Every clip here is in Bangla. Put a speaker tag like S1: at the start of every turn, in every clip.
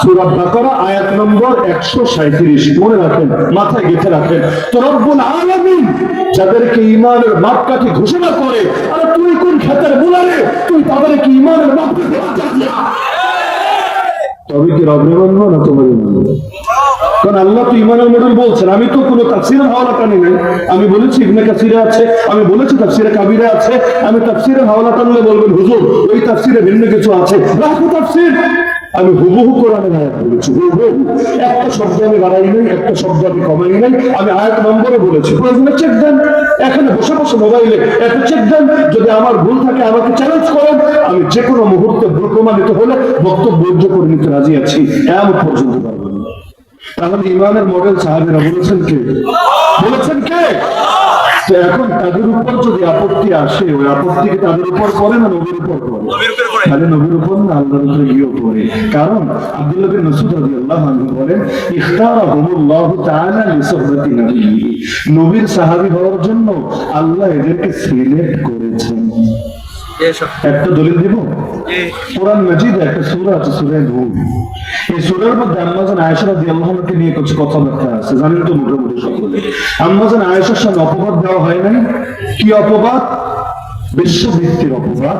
S1: সূরা বাকারা আয়াত নম্বর 137। মনে রাখেন, মাথায় গেঁথে রাখেন। তো রব্বুল আলামিন যাদেরকে ঈমানের মাপকাঠি ঘোষণা করে, আর তুই কোন ক্ষেতের মুলারে, তুই তাদেরকে ঈমানের মাপকাঠি তবে কি রবের মানবো না তোমার মানবো? কারণ আল্লাহ তো ঈমানের মডেল বলছেন। আমি তো কোনো তাফসীরের হাওয়ালা টানি নাই। আমি বলেছি ইবনে কাসিরে আছে, আমি বলেছি তাফসীরে কাবিরে আছে। আমি তাফসীরের হাওয়ালা টানলে বলবেন হুজুর ওই তাফসীরে ভিন্ন কিছু আছে। রাখো তাফসীর। আমি হুবহু কোরআনের আয়াত বলেছি, হুবহু। একটা শব্দ আমি বাড়াই নাই, একটা শব্দ আমি কমাই নাই। আমি আয়াত নম্বরে বলেছি। প্রয়োজনে চেক দেন, এখানে বসে বসে মোবাইলে একটা চেক দেন। যদি আমার ভুল থাকে আমাকে চ্যালেঞ্জ করেন। আমি যে কোনো মুহূর্তে ভুল প্রমাণিত হলে বক্তব্য বর্জ্য করে নিতে রাজি আছি। এমন পর্যন্ত পারবেন না। তাহলে ঈমানের মডেল সাহাবীরা বলেছেন কে? বলেছেন কে? এখন তাদের উপর যদি আপত্তি আসে, ওই আপত্তি কি তাদের উপর পড়ে না নবীর উপর পড়ে? তাহলে নবীর উপর না আল্লাহর উপরে গিয়েও পড়ে। কারণ আব্দুল্লাহ বিন মাসউদ রাদিয়াল্লাহু আনহু বলেন, ইখতারাহুমুল্লাহু তাআলা লিসুহবাতি নবিয়্যিহি। নবীর সাহাবী হওয়ার জন্য আল্লাহ এদেরকে সিলেক্ট করেছেন। একটা দলিল দিব। কোরআন মাজিদে একটা সূরা আছে, সূরা নূর। এই সূরার মধ্যে আম্মা জান আয়েশা রাদিয়াল্লাহু আনহাকে নিয়ে কিছু কথাবার্তা আছে, জানেন তো মোটামুটি সকলে। আম্মা জান আয়েশার সামনে অপবাদ দেওয়া হয় নাই। কি অপবাদ? বিশ্বভিত্তির অপবাদ,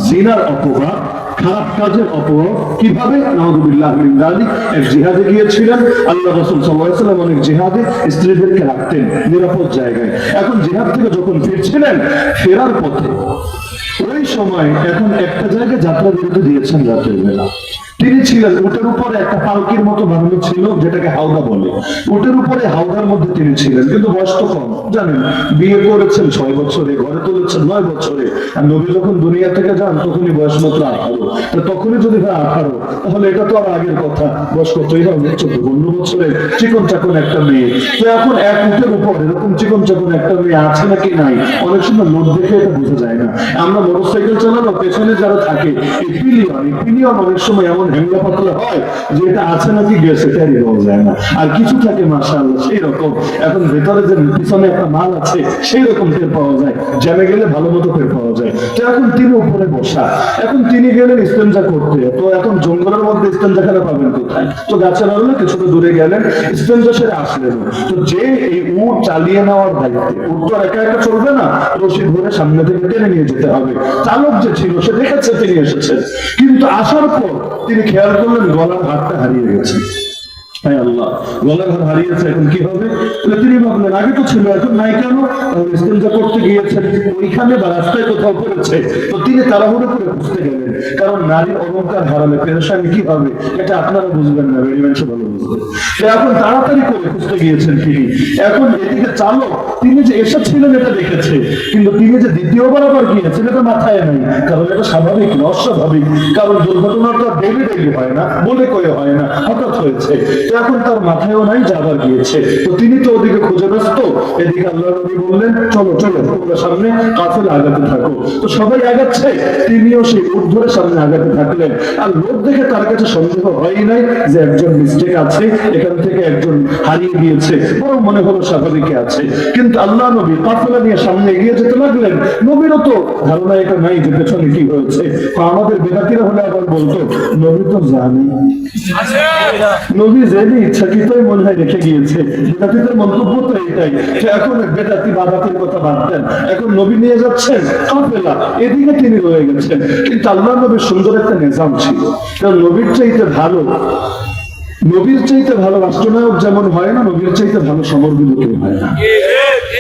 S1: জিনার অপবাদ, খারাপ কাজের অপবাদ। কিভাবে? নাউযুবিল্লাহি মিন যালিক। এক জিহাদে গিয়েছিলেন আল্লাহ রাসূল সাল্লাল্লাহু আলাইহি ওয়াসাল্লাম, অনেক জিহাদে স্ত্রীদেরকে রাখতেন নিরাপদ জায়গায়। এখন জিহাদ থেকে যখন ফিরছিলেন, ফেরার পথে ওই সময় এখন একটা জায়গায় যাত্রা বিরতি দিয়েছেন রাতের বেলা। তিনি ছিলেন উটের উপরে, একটা পালকির মতো বানানো ছিল যেটাকে হাওদা বলে। উটের উপরে হাওদার মধ্যে তিনি ছিলেন, কিন্তু বয়স তো কম। জানেন, বিয়ে করেছেন 6 বছরে, ঘরে তুলেছেন 9 বছরে। আর নবী যখন দুনিয়া থেকে যান তখনই বয়স মাত্র 18। তো তখনই যদি হয় 18, তাহলে এটা তো আর আগের কথা। বয়স কতই হবে? 14-15 বছরের চিকন চাকন একটা মেয়ে। তো এখন এক উটের উপর এরকম চিকন চাকন একটা মেয়ে আছে নাকি নাই, অনেক সময় লোড দেখে এটা বোঝা যায় না। আমরা মোটরসাইকেল চালানো, পেছনে যারা থাকে এই পিলিয়ন অনেক সময় এমন হ্যাংলা পাতলা হয় যে এটা আছে নাকি গেছে টেরি পাওয়া যায় না। আর কিছু থাকে মাশাআল্লাহ সেই রকম, এখন ভেতরে যে পিছনে একটা মাল আছে সেই রকম টের পাওয়া যায়, জ্যামে গেলে ভালো মতো টের পাওয়া যায়। তো এখন তিনি উপরে বসা, এখন তিনি গেলেন ইস্তেঞ্জা করতে। তো এখন জঙ্গলের মধ্যে ইস্তেঞ্জা খেলা পাবেন কোথায়? তো গাছের আড়ালে কিছুটা দূরে গেলেন, ইস্তেঞ্জা সেরে আসলেন। তো যে এই উট চালিয়ে নেওয়ার দায়িত্বে, উট তো একা একা চলবে না, রশি ধরে সামনে থেকে টেনে নিয়ে যেতে হবে। চালক যে ছিল সে দেখেছে তিনি এসেছেন, কিন্তু আসার পর তিনি খেয়াল করলেন গলার হাতটা হারিয়ে গেছে। হ্যাঁ আল্লাহ, গলার হাত হারিয়েছে, এখন কি হবে? তিনি ভাবলেন আগে তো ছিল, এখন নাই কেন? ইস্তেঞ্জা করতে গিয়েছেন ওইখানে বা রাস্তায় কোথাও পড়েছে। তো তিনি তাড়াহুড়ো করে খুঁজতে গেলেন, কারণ নারীর অলংকার হারালে পেরেশানি কি হবে এটা আপনারা বুঝবেন না, বেরিমাংশ ভালো বুঝবেন। এখন তাড়াতাড়ি করে খুঁজতে গিয়েছেন তিনি। এখন এদিকে চালক তিনি যে এসেছিলেন এটা দেখেছে, কিন্তু তিনি যে দ্বিতীয়বার আবার গিয়েছেন এটা মাথায় নাই। কারণ এটা স্বাভাবিক না, অস্বাভাবিক। কারণ দুর্ঘটনাটা ডেইলি হয় না, বলে কয়ে হয় না, হঠাৎ হয়েছে। এখন তার মাথায়ও নাই যে আবার গিয়েছে। তো তিনি তো ওদিকে খুঁজে ব্যস্ত, এদিকে আল্লাহ নবী বললেন চলো চলো তোমরা সামনে কাফেলা আগাতে থাকো। তো সবাই আগাচ্ছে, তিনিও সেই উট ধরে সামনে আগাতে থাকলেন। আর লোক দেখে তার কাছে সন্দেহ হয়ই নাই যে একজন মিস্টেক আছে, এখান থেকে একজন হারিয়ে গিয়েছে, বরং মনে হলো স্বাভাবিক আছে। কিন্তু আল্লাহ নবী কাফেলা নিয়ে সামনে এগিয়ে যেতে লাগলেন। নবীরও তো ধারণা এটা নাই যে পেছনে কি হয়েছে। আমাদের বেদাতিরা হলে আবার বলতো নবী তো জানে, নবী জেনে ইচ্ছাকৃতই মনে হয় রেখে গিয়েছে। বেদাতিদের মন্তব্য তো এটাই যে এখন বেদাতি বাদাতির কথা বাদ দেন, এখন নবী নিয়ে যাচ্ছেন কাফেলা, এদিকে তিনি রয়ে গেছেন। কিন্তু আল্লাহ নবীর সুন্দর একটা নিজাম ছিল, কারণ নবীর চাইতে ভালো রাষ্ট্রনায়ক যেমন হয় না, নবীর চাইতে ভালো সমরবিদ কেউ হয় না।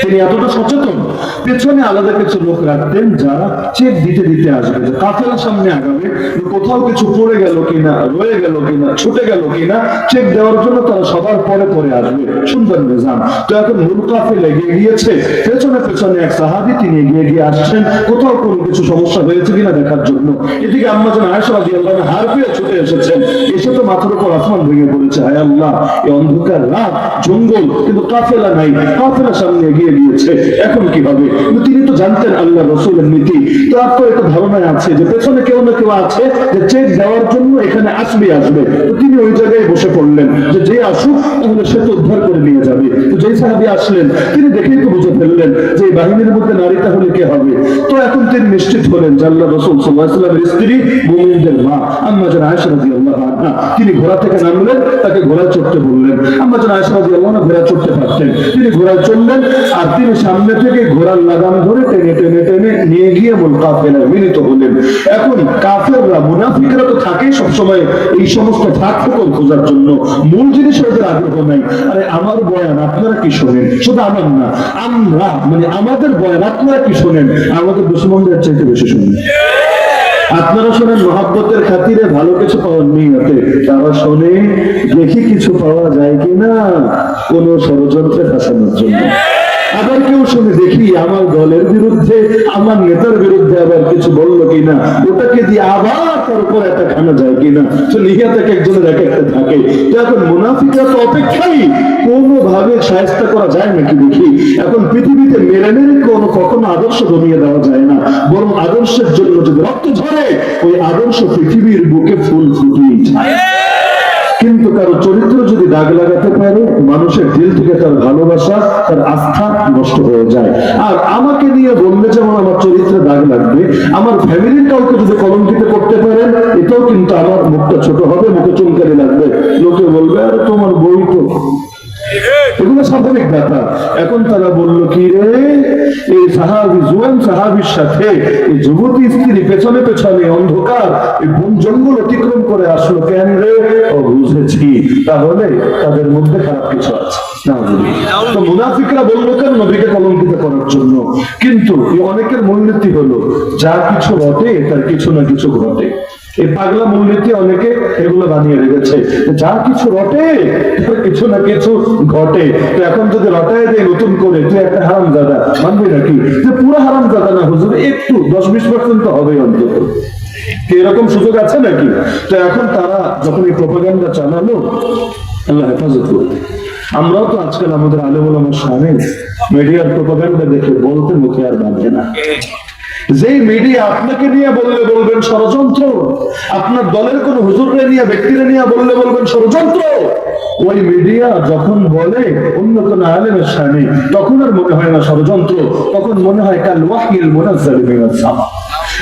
S1: তিনি এতটা সচেতন, পেছনে আলাদা কিছু লোক রাখতেন যারা চেক দিতে দিতে আসবে, যে কাফেলার সামনে আগাবে, কোথাও কিছু পড়ে গেল কিনা, রয়ে গেল কিনা, ছুটে গেল কিনা, চেক দেওয়ার জন্য তারা সবার পরে আসবে। সুন্দর নিজাম। তো এখন মূল কাফেলা এগিয়ে গিয়েছে, পেছনে এক সাহাবী তিনি এগিয়ে গিয়ে আসছেন কোথাও কোনো কিছু সমস্যা হয়েছে কিনা দেখার জন্য। এদিকে আম্মা জান আয়েশা রাদিয়াল্লাহু আনহা হার পেয়ে ছুটে এসেছেন। এসে তো মাথার উপর আসমান ভেঙে পড়েছে, হায় আল্লাহ, এই অন্ধকার রাত, জঙ্গল, কিন্তু কাফেলা নাই, কাফেলা সামনে এগিয়ে গিয়েছে, এখন কি হবে? কিন্তু তিনি তো জানতেন আল্লাহ রাসূলের নীতি। তার তো একটা ধারণায় আছে যে পেছনে কেউ না কেউ আছে যে চেক দেওয়ার জন্য এখানে আসবে। তো তিনি ওই জায়গায় বসে পড়লেন যে আসুক তাহলে সে তো উদ্ধার করে নিয়ে যাবে। তো যেই সাহাবী আসলেন তিনি দেখেই তো বুঝে ফেললেন যে এই বাহিনীর মধ্যে নারী তাহলে কে হবে। তো এখন তিনি নিশ্চিত হলেন যে আল্লাহ রাসূল সাল্লাল্লাহু আলাইহি ওয়াসাল্লামের স্ত্রী মুমিনদের মা আম্মা জান আয়েশা রাদিয়াল্লাহু আনহা। তিনি ঘোড়া থেকে নামলেন, তাকে ঘোড়ায় চড়তে বললেন। আম্মা জান আয়েশা রাদিয়াল্লাহু আনহা ঘোড়ায় চড়তে পারতেন, তিনি ঘোড়ায় চড়লেন আর তিনি সামনে থেকে ঘোড়ার লাগাম ধরে টেনে টেনে টেনে নিয়ে গিয়ে মূল কাফেলায় মিলিত হলেন। এখন কাফেররা মুনাফিকরা তো থাকেই সবসময় এই সমস্ত ফাঁক ফোকর খোঁজার জন্য, মূল জিনিস ওদের আগ্রহ নাই। আরে আমার বয়ান আপনারা কি শোনেন, শুধু আমার না, আমরা মানে আমাদের বয়ান আপনারা কি শোনেন, আমাদের দুশমনদের চাইতে বেশি শুনেন। আপনারা শোনেন মহাব্বতের খাতিরে ভালো কিছু পাওয়ার নিয়তে, তারা শোনে দেখি কিছু পাওয়া যায় কিনা কোন ষড়যন্ত্রে ফাঁসানোর জন্য। আবার কেউ শুনে দেখি আমার দলের বিরুদ্ধে, আমার নেতার বিরুদ্ধে আবার কিছু বললো কিনা, ওটাকে দিয়ে আবার তার উপর একটা খানা যায় কিনা। তো নিহিয়া থেকে একজনের এক একটা থাকে। তো এখন মুনাফিকরা তো অপেক্ষাই, কোনোভাবে সাহায্য করা যায় নাকি দেখি। এখন পৃথিবীতে মেরে মেরে কখনো আদর্শ জমিয়ে দেওয়া যায় না, বরং আদর্শের জন্য যদি রক্ত ঝরে ওই আদর্শ পৃথিবীর বুকে ফুল ফুটিয়ে যায়। কিন্তু কারো চরিত্র যদি দাগ লাগাতে পারে, মানুষের দিল থেকে তার ভালোবাসা, তার আস্থা নষ্ট হয়ে যায়। আর আমাকে নিয়ে বললে যেমন আমার চরিত্রে দাগ লাগবে, আমার ফ্যামিলির কাউকে যদি কলঙ্কিত করতে পারেন, এটাও কিন্তু আমার মুখটা ছোট হবে, মুখে চুনকারি লাগবে, লোকে বলবে আরে তোমার বই তো। এগুলো স্বাভাবিক ব্যাপার। এখন তারা বলল কি রে, এই সাহাবী জুয়ান সাহাবীর সাথে এই যুবতী স্ত্রী পেছনে পেছনে অন্ধকার এই বন জঙ্গল অতিক্রম করে আসলো কেন রে? ও বুঝেছি, তাহলে তাদের মধ্যে খারাপ কিছু আছে। তো মুনাফিকরা বললো কেন? নবীকে কলঙ্কিত করার জন্য। কিন্তু অনেকের মূলনীতি হলো যা কিছু ঘটে তার কিছু না কিছু ঘটে। এই পাগলা মূলনীতি অনেকে এগুলো বানিয়ে রেখেছে, যা কিছু রটে কিছু না কিছু ঘটে। তো এখন যদি রটায় দেয় নতুন করে, তুই একটা হারামজাদা, মানবি নাকি? যে পুরো হারামজাদা না হুজুর, একটু 10-20% তো হবে অন্তত। এরকম সুযোগ আছে নাকি? তো এখন তারা যখন এই প্রোপাগান্ডা চালালো, আল্লাহ হেফাজত করবে। আমরাও তো আজকাল আমাদের আলেম ওলামার সামনে মিডিয়ার প্রোপাগান্ডা দেখে বলতে মুখে আর বাঁধে না। যেই মিডিয়া আপনাকে নিয়ে বললে বলবেন ষড়যন্ত্র, আপনার দলের কোন হুজুররে নিয়ে ব্যক্তিরে নিয়ে বললে বলবেন ষড়যন্ত্র, ওই মিডিয়া যখন বলে অন্য কোন আলেমের সামনে, তখন আর মনে হয় না ষড়যন্ত্র, তখন মনে হয় কাল ওয়াহিল মুনাজ্জাল মিনাস সামা।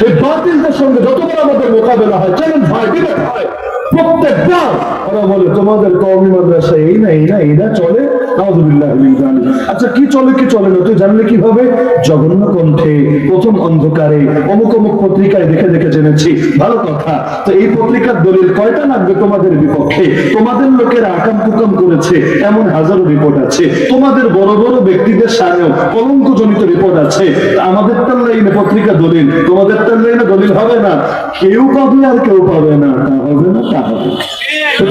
S1: এই বাতিলদের সঙ্গে যতবার আমাদের মোকাবেলা হয়, চ্যালেঞ্জ হয়, ডিবেট হয়, প্রত্যেকবার ওরা বলে তোমাদের কওমি মাদ্রাসা এই না এই না এই না চলে। নাউযুবিল্লাহি মিন যালিক। আচ্ছা কি চলে কি চলে না তুই জানলে কিভাবে? জঘন্য কণ্ঠে প্রথম অন্ধকারে অমুক অমুক পত্রিকায় দেখে দেখে জেনেছি। ভালো কথা। তো এই পত্রিকার দলিল কয়টা লাগবে তোমাদের বিপক্ষে? তোমাদের লোকেরা আকাম কুকাম করেছে এমন হাজারো রিপোর্ট আছে, তোমাদের বড় বড় ব্যক্তিদের সামনেও কলঙ্কজনিত রিপোর্ট আছে। আমাদের তার লাইনে পত্রিকা দলিল, তোমাদের তার লাইনে দলিল হবে না। কেউ পাবে আর কেউ পাবে না, তা হবে না তা হবে।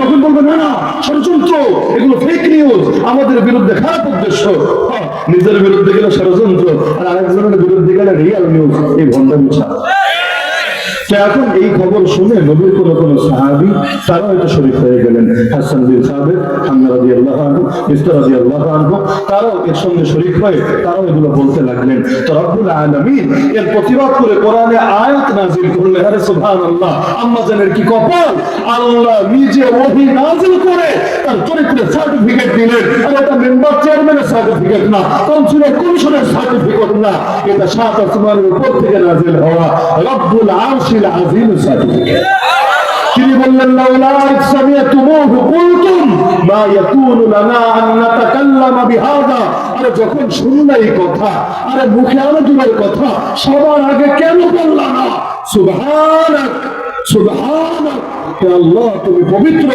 S1: তখন বলবে না না ষড়যন্ত্র, এগুলো ফেক নিউজ, আমাদের বিরুদ্ধে খারাপ উদ্দেশ্য। নিজের বিরুদ্ধে গেলে ষড়যন্ত্র, আর আরেকজনের বিরুদ্ধে গেলে রিয়াল নিউজ। এই ভণ্ডামি ছাড়া। এখন এই খবর শুনে নবীর কোন কোন সাহাবী তারাও এটা শরীক হয়ে গেলেন। হাসান বিন সাবিত, হামজা রাদিয়াল্লাহু আনহু, বিসর রাদিয়াল্লাহু আনহু, তারাও এর সঙ্গে শরীক হয়ে তারাও এগুলো বলতে লাগলেন। তো রব্বুল আলামিন এর প্রতিবাদ করে কোরআনে আয়াত নাযিল করলেন। আরে সুবহানাল্লাহ, আম্মা জানের কি কপাল, আল্লাহ নিজে ওহী নাযিল করে তার চরিত্রের সার্টিফিকেট দিলেন। আর এটা মেম্বার চেয়ারম্যানের সার্টিফিকেট না, কাউন্সিলর কমিশনের সার্টিফিকেট না, এটা সাত আসমানের উপর থেকে নাযিল হওয়া রব্বুল আরশিল আজিম সার্টিফিকেট। তিনি বললেন লাউলা সামিআতুমুহু কুলতুম মা ইয়াকুনু লানা আন নাতাকাল্লামা বিহাযা। আরে যখন শুনলে এই কথা, আরে মুখে আরো দূরের কথা, সবার আগে কেন বললা না সুবহানাক সুবহানাক, হে আল্লাহ তুমি পবিত্র।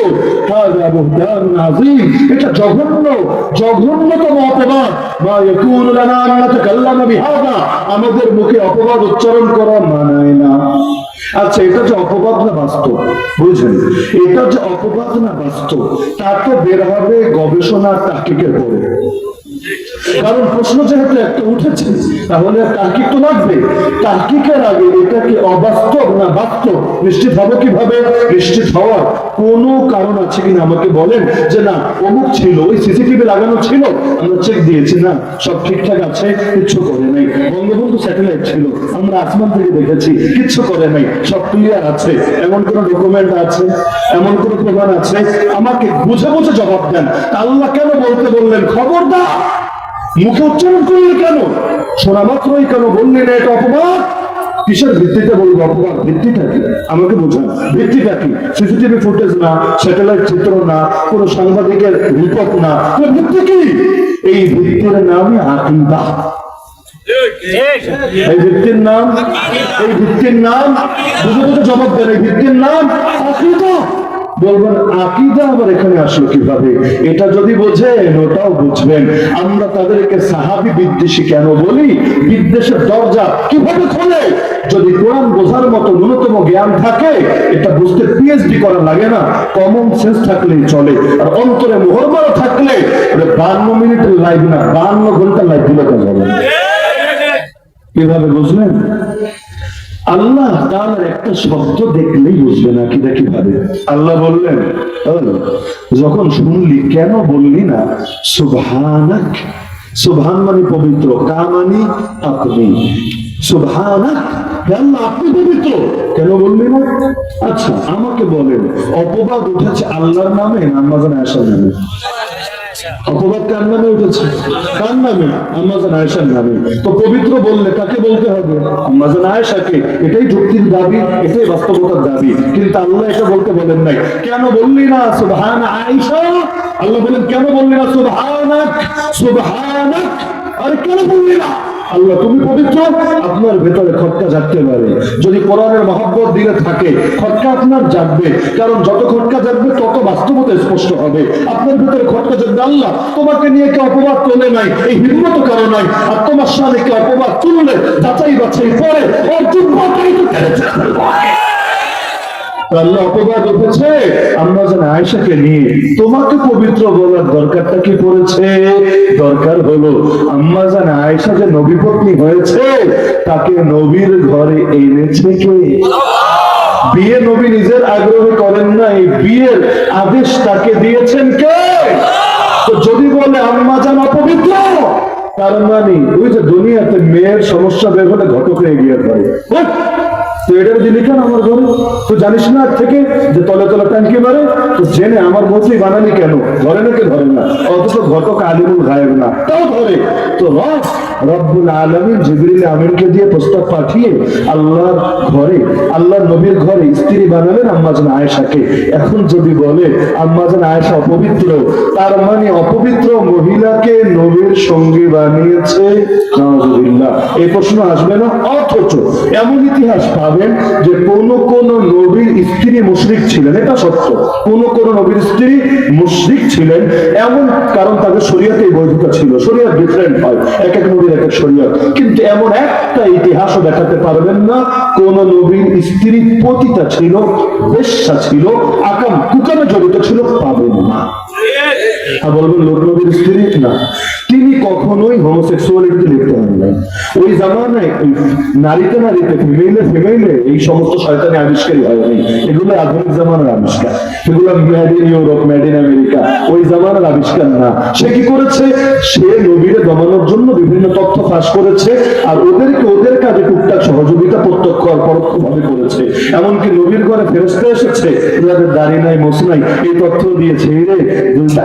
S1: হাযা বুহতানুন আযীম, এটা জঘন্য জঘন্যতম অপবাদ। মা ইয়াকুনু লানা আন নাতাকাল্লামা বিহাযা, আমাদের মুখে অপবাদ উচ্চারণ করা মানায় না। আচ্ছা এটা যে অপবাদ না বাস্তব, বুঝলেন? এটা যে অপবাদ না বাস্তব, তা তো বের হবে গবেষণা তাহকিকের পরে। কারণ প্রশ্ন যেহেতু একটা উঠেছে, তাহলে তাহকিক তো লাগবে। তাহকিকের আগে এটা কি অবাস্তব না বাস্তব নিশ্চিত হবে কিভাবে? নিশ্চিত হওয়ার কোন কারণ আছে কিনা আমাকে বলেন। যে না অমুক ছিল, ওই সিসিটিভি লাগানো ছিল, আমরা চেক দিয়েছি, না সব ঠিকঠাক আছে, কিচ্ছু করে নাই। বঙ্গবন্ধু স্যাটেলাইট ছিল, আমরা আসমান থেকে দেখেছি, কিচ্ছু করে নাই, সব ক্লিয়ার আছে। এমন কোন ডকুমেন্ট আছে, এমন কোন প্রমাণ আছে? আমাকে বুঝে বুঝে জবাব দেন। আল্লাহ কেন বলতে বললেন খবরদার? মুখে উচ্চারণ করলেন কেন? শোনা মাত্রই কেন বললেন এটা অপবাদ? কিসের ভিত্তিতে বলবো অপবাদ? ভিত্তিটা কি আমাকে বোঝান, ভিত্তিটা কি? সিসিটিভি ফুটেজ না, স্যাটেলাইট চিত্র না, কোন সাংবাদিকের রিপোর্ট না, ভিত্তি কি? এই ভিত্তির নামই আকীদা। এই ভিত্তির নাম বুঝে বুঝে জবাব দেন, এই ভিত্তির নাম আকীদা। বলবেন আকীদা আবার এখানে আসলো কিভাবে? এটা যদি বোঝেন ওটাও বুঝবেন। আমরা তাদেরকে সাহাবী বিদ্বেষী কেন বলি? বিদ্বেষের দরজা কিভাবে খোলে? যদি কোরআন বোঝার মতো ন্যূনতম জ্ঞান থাকে, এটা বুঝতে পিএইচডি করা লাগে না, কমন সেন্স থাকলেই চলে। আর অন্তরে মোহর মারা থাকলে 52 মিনিটের লাইভ না, 52 ঘন্টা লাইভ দিলে কাজ হবে। কিভাবে বুঝলেন? আল্লাহ তাআলার একটা শব্দ দেখলেই বুঝবে না কিটা কিভাবে। আল্লাহ বললেন, যখন শুনলি কেন বললি না সুবহানাক? সুবহান মানে পবিত্র, কা মানে আপনি। সুবহানাক, আল্লাহ আপনি পবিত্র, কেন বললি না? আচ্ছা আমাকে বলেন, অপবাদ উঠেছে আল্লাহর নামে না আম্মা জান আয়েশার নামে? অপবাদ কার নামে উঠেছে? কার নামে? আম্মা জান আয়েশার নামে। তো পবিত্র বললে কাকে বলতে হবে? আম্মা জান আয়েশাকে। এটাই যুক্তির দাবি, এটাই বাস্তবতার দাবি। কিন্তু আল্লাহ এটা বলতে বলেন নাই। কেন বললি না সুবহান আয়েশা? আল্লাহ বলেন কেন বললি না সুবহানাক? সুবহানাক, আরে কেন বললি না? আল্লাহ তুমি পবিত্র। আপনার ভেতরে খটকা জাগতে পারে, যদি কোরআনের মহব্বত দিলে থাকে খটকা আপনার জাগবে। কারণ যত খটকা জাগবে তত বাস্তবতা স্পষ্ট হবে। আপনার ভেতরে খটকা জাগবে, আল্লাহ তোমাকে নিয়ে কে অপবাদ তোলে নাই, এই হিম্মত কারো নাই। আর তোমার সামনে কে অপবাদ তুললে যাচাই বাছাই পরে ওর যুদ্ধটাই তো কেড়েছে। আল্লাহ অপবাদ উঠেছে আম্মা জান আয়েশাকে নিয়ে, তোমাকে পবিত্র বলার দরকারটা কি পড়েছে? দরকার হলো আম্মা জান আয়েশা যে নবী পত্নী হয়েছে তাকে নবীর ঘরে এনেছে কে? বিয়ে নবী নিজের আগ্রহে করেন নাই, বিয়ের আদেশ তাকে দিয়েছেন কে? তো যদি বলে আম্মা জান অপবিত্র, তার মানে ওই যে দুনিয়াতে মেয়ের সমস্যা বের হলে ঘটকে এগিয়ে পড়ে। তো এটার দিলি কেন আমার ঘরে? তো জানিস না থেকে যে তলে তলে ট্যাঙ্কি মারে? তো জেনে আমার মতই বানালি কেন? ধরে নাকি ধরে না? অথচ ঘটক আলিমুল গায়েব না, তাও ধরে। তো রব্বুল আলামিন জিবরিল আমিনকে দিয়ে প্রস্তাব পাঠিয়ে আল্লাহর ঘরে, আল্লাহর নবীর ঘরে স্ত্রী বানালেন আম্মা জান আয়েশাকে। এখন যদি বলে আম্মা জান আয়েশা অপবিত্র, তার মানে অপবিত্র মহিলাকে নবীর সঙ্গী বানিয়েছে। নাউযুবিল্লাহ, এই প্রশ্ন আসবে না? অথচ এমন ইতিহাস পাবেন যে কোন কোন নবীর স্ত্রী মুশরিক ছিলেন, এটা সত্য। কোন কোন নবীর স্ত্রী মুশরিক ছিলেন, এমন কারণ তাদের শরীয়তে বৈধতা ছিল। শরীয়ত ডিফারেন্ট হয়, এক এক নবীর এক এক শরীয়ত। কিন্তু এমন একটা ইতিহাসও দেখাতে পারবেন না কোন নবীর স্ত্রী পতিতা ছিল, বেশ্যা ছিল, আকাম কুকামে জড়িত ছিল, পাবেন না। বলবেন লোক নবীর স্ত্রী না, তিনি কখনোই হোমোসেক্সুয়ালিটিতে লিপ্ত হন নাই। ওই জামানায় নারীতে নারীতে, ফিমেইলে ফিমেইলে এই সমস্ত শয়তানি আবিষ্কারই হয় নাই। এগুলো আধুনিক জামানার আবিষ্কার, এগুলো made in Europe, made in America, ওই জামানার আবিষ্কার না। সে কি করেছে? সে নবীরে দমানোর জন্য বিভিন্ন তথ্য ফাঁস করেছে, আর ওদেরকে ওদের কাজে টুকটাক সহযোগিতা প্রত্যক্ষ আর পরোক্ষ ভাবে করেছে। এমনকি নবীর ঘরে ফেরেশতা এসেছে, যাদের দাড়ি নাই মোছ নাই, এই তথ্য দিয়েছে,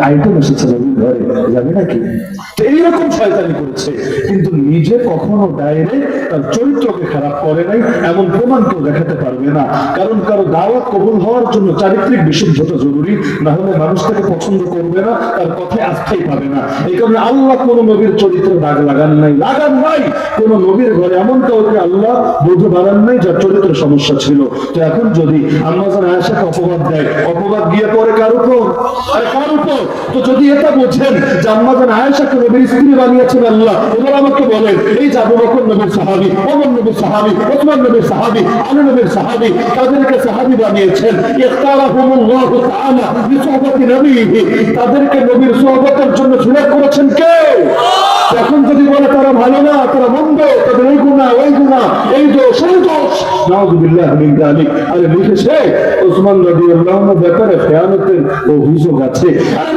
S1: আইটেম এসেছে নবীর ঘরে, যাবে নাকি? এইরকম শয়তানি করেছে, কিন্তু নিজে কখনো ডাইরেক্ট তার চরিত্রকে খারাপ করে নাই, এমন প্রমাণ কেউ দেখাতে পারবে না। কারণ কারো দাওয়াত কবুল হওয়ার জন্য চারিত্রিক বিশুদ্ধতা জরুরি, না হলে মানুষ তাকে পছন্দ করবে না, তার কথায় আস্থাই পাবে না। এই কারণে আল্লাহ কোন নবীর চরিত্রে দাগ লাগান নাই। কোন নবীর ঘরে এমন কাউকে আল্লাহ বধূ বানান নাই যার চরিত্রের সমস্যা ছিল। তো এখন যদি আম্মা জান আয়েশাকে অপবাদ দেয়, অপবাদ গিয়ে পড়ে কার উপর? আরে কার উপর? তো যদি এটা বোঝেন যে আম্মা জান আয়েশাকে নবীর স্ত্রী বানিয়েছেন আল্লাহ, এবার আমাকে বলেন এই যে আবু বকর নবীর সাহাবী, ওমর নবীর সাহাবী, ওসমান নবীর সাহাবী, আলী নবীর সাহাবী, তাদেরকে সাহাবী বানিয়েছেন। ইখতারাহুমুল্লাহু তাআলা লিসুহবাতি নবীহি, তাদেরকে নবীর সুহবতের জন্য সিলেক্ট করেছেন কে? এখন যদি বলে তারা ভালো না, তারা মন্দ, তাদের এই গুনাহ ওই গুনাহ, এই দোষ ওই দোষ, নাউযুবিল্লাহ মিন যালিক। আরে লিখেছে ওসমান রাদিয়াল্লাহু আনহু ব্যাপারে খেয়ানতের অভিযোগ আছে। আরে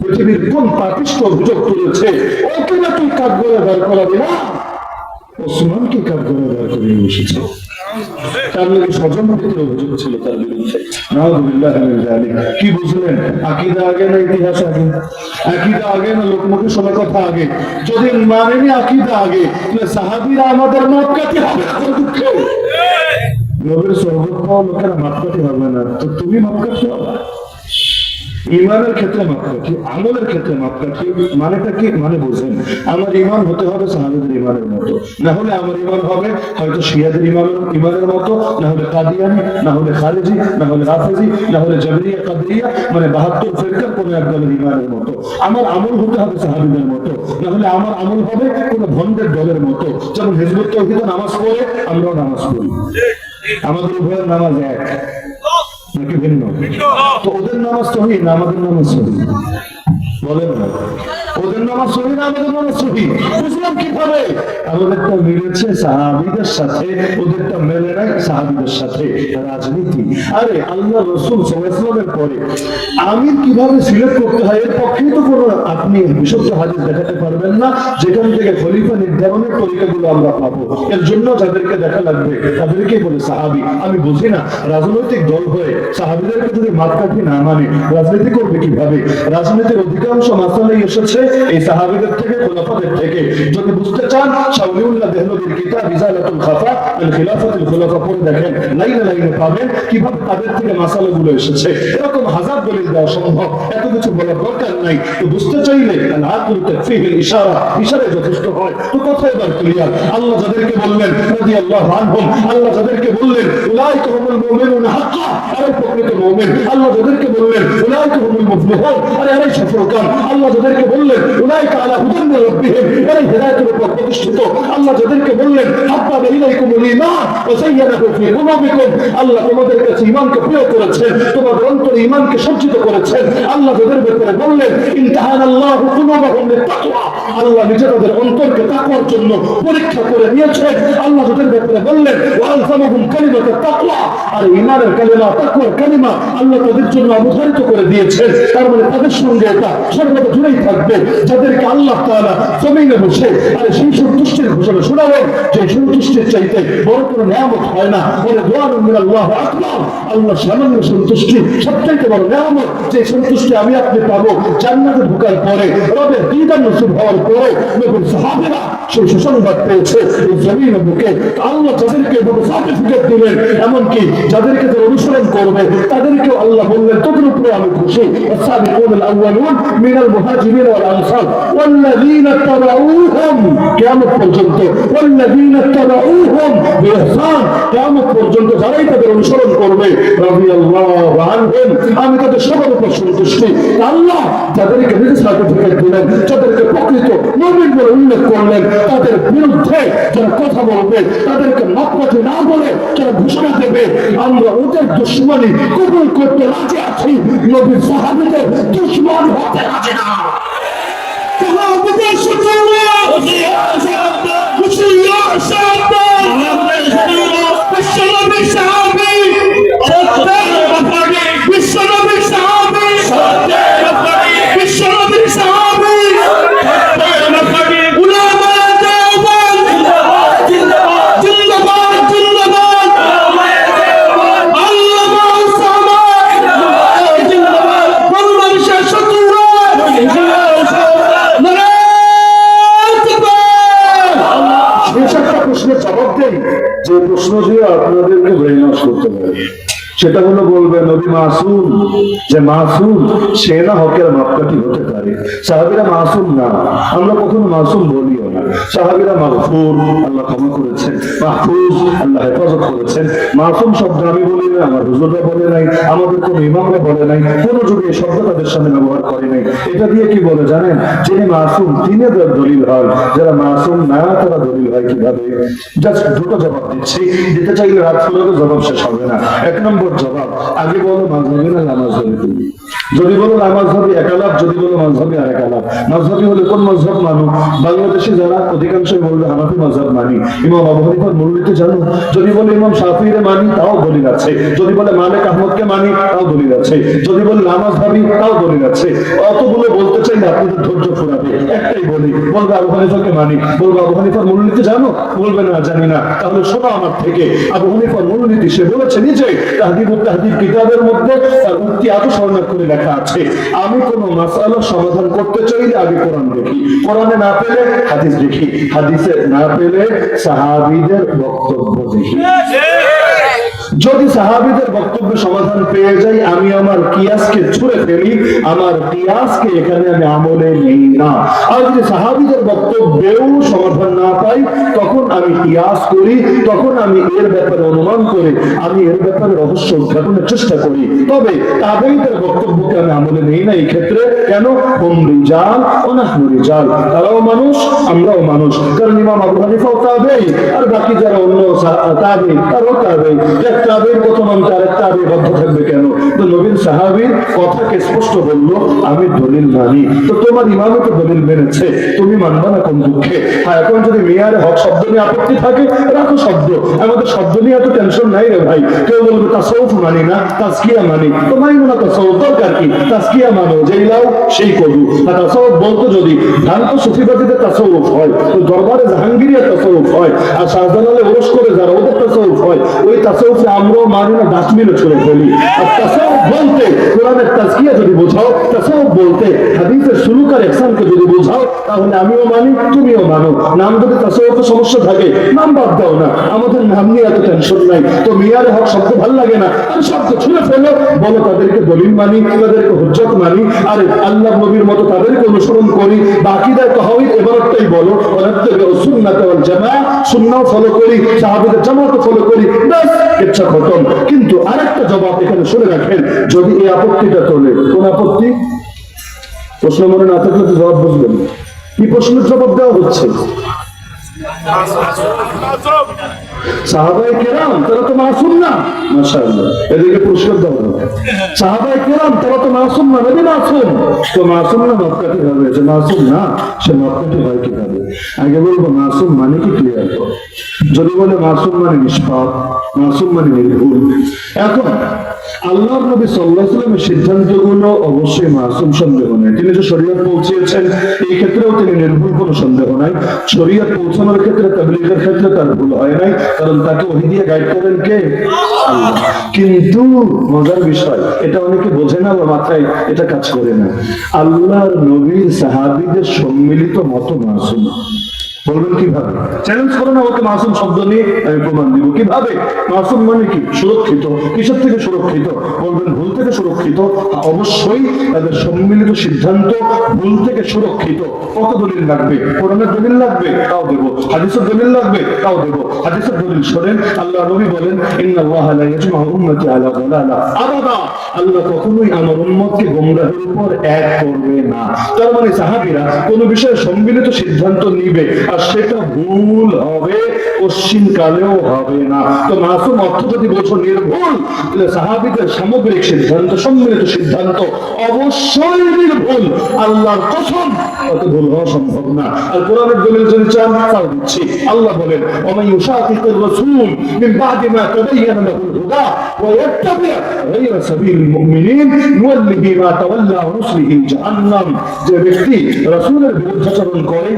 S1: পৃথিবীর কোন পাপিষ্ঠ অভিযোগ তুলেছে? ওকে না তুই কাঠগড়ে দাঁড় করাবি না, ওসমানকে কাঠগড়ে দাঁড় করিয়ে বসেছে। তার নাকি স্বজন প্রীতির অভিযোগ ছিল তার বিরুদ্ধে। নাউযুবিল্লাহি মিন যালিক। কি বুঝলেন? আকীদা আগে না ইতিহাস আগে? আকীদা আগে না লোকমুখে শোনা কথা আগে? যদি মানেনি আকীদা আগে, তাহলে সাহাবীরা আমাদের মাপকাঠি হবে না কোনো দুঃখে। নবীর সোহবত পাওয়া লোকেরা মাপকাঠি হবে না, তো তুমি মাপকাঠি হবে। ইমানের ক্ষেত্রে মাপকাঠি, আমলের ক্ষেত্রে মাপকাঠি। মানেটা কি? মানে বুঝেন, আমার ইমান হতে হবে সাহাবীদের ইমানের মতো, না হলে আমার ইমান হবে হয়তো শিয়াদের ইমানের মতো, না হলে কাদিয়ানি, না হলে খারেজি, না হলে রাফেজি, না হলে জাবরিয়া কাদরিয়া, মানে 72 ফিরকার কোন এক দলের ইমানের মতো। আমার আমল হতে হবে সাহাবীদের মতো, না হলে আমার আমল হবে কোন ভণ্ডের দলের মতো। যেমন হিজবুত তাওহীদ নামাজ পড়ে, আমরাও নামাজ পড়ি, আমাদের উভয়ের নামাজ এক নাকি ভিন্ন? তো ওদের নামাজ সহি না আমাদের নামাজ সহি? বলেন না, ওদের নামাজ সহি না আমাদের নামাজ সহি? বুঝলাম কিভাবে? আমাদেরটা মিলেছে সাহাবীদের সাথে, ওদেরটা মেলে নাই সাহাবীদের সাথে। রাজনীতি, আরে আল্লাহ রাসূল সাল্লাল্লাহু আলাইহি ওয়াসাল্লামের পরে আমির কিভাবে সিলেক্ট করতে হয় এর পক্ষেই তো কোনো আপনি বিশুদ্ধ হাদিস দেখাতে পারবেন না যেখান থেকে খলিফা নির্ধারণের তরিকাগুলো আমরা পাবো। এর জন্য যাদেরকে দেখা লাগবে তাদেরকেই বলে সাহাবী। আমি বুঝি না, রাজনৈতিক দল হয়ে সাহাবীদেরকে যদি মাপকাঠি না মানে রাজনীতি করবে কিভাবে? রাজনীতির অধিকাংশ মাসালাই এসেছে এই সাহাবীদের থেকে, খোলাফাদের থেকে। যদি বুঝতে চান, শাওলিউল্লাহ দেহলভীর কিতাব ইজালাতুল খাফা আল খিলাফাতুল খুলাফা পড়ে দেখেন, লাইনে লাইনে পাবেন কিভাবে তাদের থেকে মাসালাগুলো এসেছে। এরকম হাজার দলিল দেওয়া সম্ভব, এত কিছু বলার দরকার নাই। তো বুঝতে চাইলে আল আকুল তাকফিহিল ইশারা, ইশারায় যথেষ্ট হয়। তো কথা এবার ক্লিয়ার। আল্লাহ যাদেরকে বললেন রাদিয়াল্লাহু আনহুম, আল্লাহ যাদেরকে বললেন উলাইকা হুমুল মুমিনুনা হাক্কা, আরে প্রকৃত মুমিন। আল্লাহ যাদেরকে বললেন উলাইকা হুমুল মুফলিহুন, আরে সফলকাম। আল্লাহ যাদেরকে বললেন উলাইকা আলা হুদান মির রাব্বিহিম, আরে হিদায়াতের উপর প্রতিষ্ঠিত। আল্লাহ যাদেরকে বললেন হাব্বাবা ইলাইকুমুল ঈমান ওয়া যায়্যানাহু ফি কুলুবিকুম, আল্লাহ তোমাদের কাছে ঈমানকে প্রিয় করেছেন, তোমাদের অন্তরে ঈমানকে সজ্জিত করেছেন। আল্লাহ যাদের ব্যাপারে বললেন ইমতিহানাল্লাহু কুলুবাহুম লিত-তাকওয়া, আল্লাহ নিজে তাদের অন্তরকে তাকওয়ার জন্য পরীক্ষা করে নিয়েছেন। আল্লাহ যাদের ব্যাপারে বললেন ওয়া আলজামাহুম কালিমাতাত তাকওয়া, আর ঈমানের কালিমা, তাকওয়ার কালিমা আল্লাহ তাদের জন্য অবধারিত করে দিয়েছেন। তার মানে তাদের সঙ্গে এটা সর্বদা জুড়েই থাকবে। যাদেরকে আল্লাহ তাআলা জমিনে বসে আরে সেই সন্তুষ্টির ঘোষণা শোনাবেন যে সন্তুষ্টির চাইতে বড় কোনো নিয়ামত হয় না। বলে দুআনুম মিনাল্লাহি আকবার, আল্লাহ সামান্য সন্তুষ্টি সবচাইতে বড় নিয়ামত, যে সন্তুষ্টি আমি আপনি পাবো জান্নাতে ঢোকার পরে, রবের দিদার নসিব হওয়ার পরে। নবীর সাহাবীরা সেই সুসংবাদ পেয়েছে এই জমিনে বুকে। আল্লাহ যাদেরকে বড় সার্টিফিকেট দিলেন, এমনকি যাদেরকে তারা অনুসরণ করবে তাদেরকেও আল্লাহ বললেন তোদের উপরে আমি খুশি। والسابقون الأولون من المهاجرين والأنصار والذين اتبعوهم কিয়ামত পর্যন্ত, والذين اتبعوهم بإحسان কিয়ামত পর্যন্ত যারাই তাদের অনুসরণ করবে রাদিয়াল্লাহু আনহুম, আমি তাদের সবার উপর সন্তুষ্ট। আল্লাহ যাদেরকে নিজে সার্টিফিকেট দিলেন, যাদেরকে প্রকৃত মুমিন বলে উল্লেখ করলেন, তাদের বিরুদ্ধে যারা কথা বলবে, তাদেরকে মাপকাঠি না বলে যারা ঘোষণা দেবে, আমরা ওদের দুশমনি কবুল করতে রাজি আছি, নবীর সাহাবীদের দুশমন হতে রাজি না। যে প্রশ্ন দিয়ে আপনাদেরকে ব্রেইনওয়াশ করতে পারে সেটা হলো বলবে নবী মাসুম, যে মাসুম সে না হকের মাপকাঠি হতে পারে। সাহাবীরা মাসুম না, আমরা কখনো মাসুম বলিও না। সাহাবীরা মাগফুর, আল্লাহ ক্ষমা করেছেন, মাহফুজ, আল্লাহ হেফাজত করেছেন। মাসুম শব্দ আমি বলি না, আমার হুজুররা বলে নাই, আমাদের কোন ইমামরা বলে নাই, কোন যুগে এই শব্দ তাদের সামনে ব্যবহার করে নাই। এটা দিয়ে কি বলে জানেন? যিনি মাসুম তিনি দলিল হয়, যারা মাসুম না তারা দলিল হয় কিভাবে? জাস্ট দুটো জবাব দিচ্ছি, দিতে চাইলে রাত ফুলেরও জবাব শেষ হবে না। এক নম্বর জবাব, আগে বলো মাযহাবি না লামাযহাবি তুমি? যদি বলো লামাযহাবি এক আলাপ, যদি বলো মাযহাবি আর এক আলাপ। মাযহাবি হলে কোন মাযহাব মানো? বাংলাদেশে যারা অধিকাংশই বলবে হানাফি মাযহাব মানি। ইমাম আবু হানিফার মূলনীতি জানো? যদি বলে ইমাম শাফিঈরে মানি, তাও দলিল আছে। যদি বলে মালিক আহমদকে মানি, তাও দলিল আছে। যদি বলে নামাজ ভাবি, তাও দলিল আছে। অতগুলো বলতে চাইলে আপনাদের ধৈর্য ফুরাবে। একটাই বলি, বলবে আবু হানিফাকে মানি। বলবে আবু হানিফার মূলনীতি জানো? বলবে না জানি না। তাহলে শোনো আমার থেকে, আবু হানিফার মূলনীতি সে বলেছে নিজে, তাহদিবুত তাহদিব কিতাবের মধ্যে তার উক্তি আরো স্বর্ণাক্ষরে করে লেখা আছে। আমি কোনো মাসআলার সমাধান করতে চাইলে আগে কোরআন দেখি, কোরআনে না পেলে হাদিস দেখি, হাদিসে না পেলে সাহাবীদের বক্তব্য দেখি। যদি সাহাবীদের বক্তব্য সমাধান পেয়ে যাই, আমি আমার কিয়াসকে ছুঁড়ে ফেলি, আমার কিয়াসকে এখানে আমি আমলে নেই না। আর যদি সাহাবীদের বক্তব্যেও সমাধান না পাই, তখন আমি কিয়াস করি, তখন আমি এর ব্যাপারে অনুমান করে আমি এর ব্যাপারে রহস্য উদ্ঘাটনের চেষ্টা করি। তবে তাবেঈদের বক্তব্যকে আমি আমলে নেই না এই ক্ষেত্রে। কেন? হুম রিজাল ওয়া নাহনু রিজাল, তারাও মানুষ আমরাও মানুষ। কারণ ইমাম আবু হানিফাও তাবেঈ, আর বাকি যারা অন্য তাবেঈ তারাও তাবেঈ। তাবেঈর কথা মানতে আরেক তাবেঈ বাধ্য থাকবে কেন? তো নবীর সাহাবীর কথাকে স্পষ্ট বললো, আমি দলিল মানি। তো তোমার ইমামও তো দলিল মেনেছে, তুমি মানবা না কোন দুঃখে? হ্যাঁ, এখন যদি মিয়ারে হক শব্দ নিয়ে আপত্তি থাকে, রাখো শব্দ, আমাদের শব্দ নিয়ে এত টেনশন নাই রে ভাই। কেউ বলবে তাসাউফ মানি না, তাজকিয়া মানি, তো মাইনো না তাসাউফ, দরকার কি? তাজকিয়া মানো, যেই লাও সেই কবু। আর তাসাউফ বলতো যদি ভ্রান্ত সুফিবাদীদের তাসাউফ হয়, তো দরবারে জাহাঙ্গীরিয়া তাসাউফ হয়, আর শাহজালালে ওরস করে যারা ওদের তাসাউফ হয়, ওই তাসাউফে আমরাও মানি না, ডাস্টবিনে ছুঁড়ে ফেলি। আর তাসাউফ বলতে কোরআনের তাজকিয়া যদি বোঝাও, তাসাউফ বলতে হাদিসের সুলুকার ইহসানকে যদি বোঝাও, তাহলে আমিও মানি, তুমিও মানো। নাম যদি তাসাউফে সমস্যা থাকে, নাম বাদ দাও না, আমাদের নাম নিয়ে এত টেনশন নাই। তো মিয়ারে হক শব্দ ভালো লাগে না, আর শব্দ ছুঁড়ে ফেলো, বলো তাদেরকে দলিল মানি, তাদেরকে হুজ্জত মানি, আর আল্লাহ নবীর মতো তাদেরকে অনুসরণ করি। বাকিদায় তাওহীদ এবারটাই বলো, ওয়াত্তাবিউ সুন্নাত ওয়াল জামাআহ, সুন্নাহ ফলো করি, সাহাবীদের জামাত ফলো করি, বাস ইচ্ছা খতম। কিন্তু আরেকটা জবাব এখানে শুনে রাখেন, যদি এই আপত্তিটা তোলে, কোন আপত্তি? প্রশ্ন মনে না থাকলে তো জবাব বুঝবেন। কি প্রশ্নের জবাব দেওয়া হচ্ছে? সাহাবায়ে কেরাম তারা তো মাসুম না, মাশাআল্লাহ, এদিকে পুরস্কার দাও। সাহাবায়ে কেরাম তারা তো মাসুম না, নবী মাসুম। তো মাসুম না মাপকাঠি হবে, যে মাসুম না সে মাপকাঠি হয় কিভাবে? আগে বলবো মাসুম মানে কি, ক্লিয়ার করো। যদি বলে মাসুম মানে নিষ্পাপ, মাসুম মানে নির্ভুল। এখন আল্লাহর নবী সাল্লাল্লাহু আলাইহি ওয়াসাল্লামের সিদ্ধান্তগুলো অবশ্যই মাসুম, সন্দেহ নেই। তিনি যে শরীয়ত পৌঁছিয়েছেন এই ক্ষেত্রেও তিনি নির্ভুল, কোনো সন্দেহ নাই। শরীয়ত পৌঁছানোর ক্ষেত্রে, তাবলীগের ক্ষেত্রে তার ভুল হয় নাই, কারণ তাকে ওহী দিয়ে গাইড করেন কে? আল্লাহ। কিন্তু মজার বিষয়, এটা অনেকে বোঝে না বা মাথায় এটা কাজ করে না, আল্লাহর নবীর সাহাবীদের সম্মিলিত মত মাসুম। বলবেন কিভাবে? চ্যালেঞ্জ করুন আমাকে মাসুম শব্দ নিয়ে, আমি প্রমাণ দিব কিভাবে। মাসুম মানে কি? সুরক্ষিত। কিসের থেকে সুরক্ষিত? বলবেন ভুল থেকে সুরক্ষিত। অবশ্যই তাদের সম্মিলিত সিদ্ধান্ত ভুল থেকে সুরক্ষিত। কত দলিল লাগবে? কোরআনের দলিল লাগবে, তাও দেব। হাদিসের দলিল লাগবে, তাও দেব। হাদিসের দলিল শোনেন, আল্লাহ নবী বলেন, ইন্নাল্লাহা লা ইয়াজমাউ উম্মতি আলা দালালা আবাদা, আল্লাহ কখনোই আমার উম্মতকে গোমরাহের উপর এক করবে না। তার মানে সাহাবীরা কোন বিষয়ে সম্মিলিত সিদ্ধান্ত নিবে, আর সেটা ভুল হবে, পশ্চিম কালেও হবে না। তো মাসুম অর্থ যদি বোঝো নির্ভুল, তাহলে সাহাবীদের সামগ্রিক সিদ্ধান্ত, সম্মিলিত সিদ্ধান্ত অবশ্যই নির্ভুল। আল্লাহর কসম, কত ভুল হওয়া সম্ভব না। আর কোরআনের দলিল যদি চান তাও দিচ্ছি। আল্লাহ বলেন, ওয়া ইউশাকিকুর রাসূল মিন বাদি মা তাবাyyana লাহুল হুদা ওয়া ইয়াত্তাবি' গায়রা সাবিলিল মুমিনিন নুওয়াল্লিহি মা তাওয়াল্লা ওয়া নুসলিহি জাহান্নাম। যে ব্যক্তি রাসূলের বিরুদ্ধাচরণ করে,